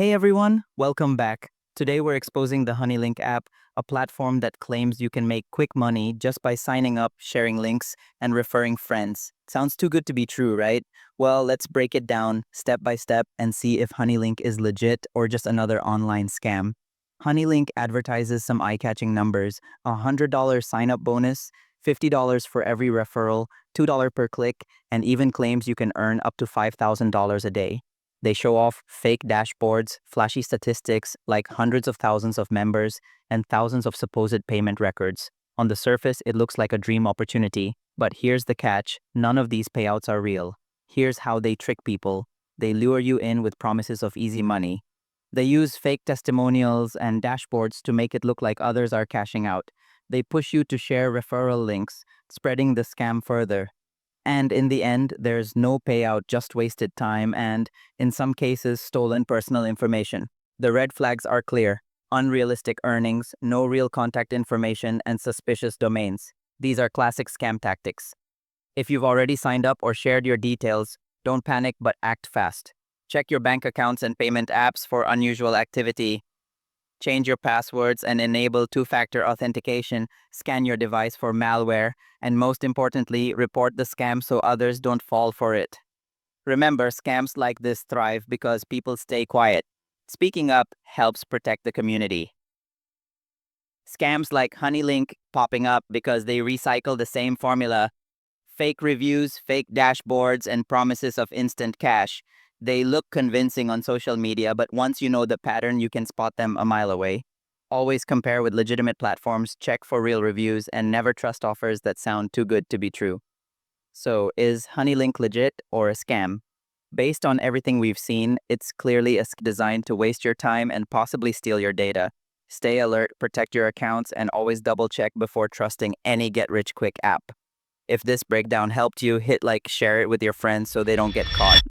Hey everyone, welcome back. Today we're exposing the Hunnylink app, a platform that claims you can make quick money just by signing up, sharing links, and referring friends. Sounds too good to be true, right? Well, let's break it down step by step and see if Hunnylink is legit or just another online scam. Hunnylink advertises some eye-catching numbers: a $100 sign-up bonus, $50 for every referral, $2 per click, and even claims you can earn up to $5,000 a day. They show off fake dashboards, flashy statistics like hundreds of thousands of members, and thousands of supposed payment records. On the surface, it looks like a dream opportunity, but here's the catch: none of these payouts are real. Here's how they trick people. They lure you in with promises of easy money. They use fake testimonials and dashboards to make it look like others are cashing out. They push you to share referral links, spreading the scam further. And in the end, there's no payout, just wasted time and, in some cases, stolen personal information. The red flags are clear: unrealistic earnings, no real contact information, and suspicious domains. These are classic scam tactics. If you've already signed up or shared your details, don't panic but act fast. Check your bank accounts and payment apps for unusual activity. Change your passwords and enable two-factor authentication. Scan your device for malware. And most importantly, report the scam so others don't fall for it. Remember, scams like this thrive because people stay quiet. Speaking up helps protect the community. Scams like Hunnylink popping up because they recycle the same formula: fake reviews, fake dashboards, and promises of instant cash. They look convincing on social media, but once you know the pattern, you can spot them a mile away. Always compare with legitimate platforms, check for real reviews, and never trust offers that sound too good to be true. So, is Hunnylink legit or a scam? Based on everything we've seen, it's clearly designed to waste your time and possibly steal your data. Stay alert, protect your accounts, and always double check before trusting any get-rich-quick app. If this breakdown helped you, hit like, share it with your friends so they don't get caught.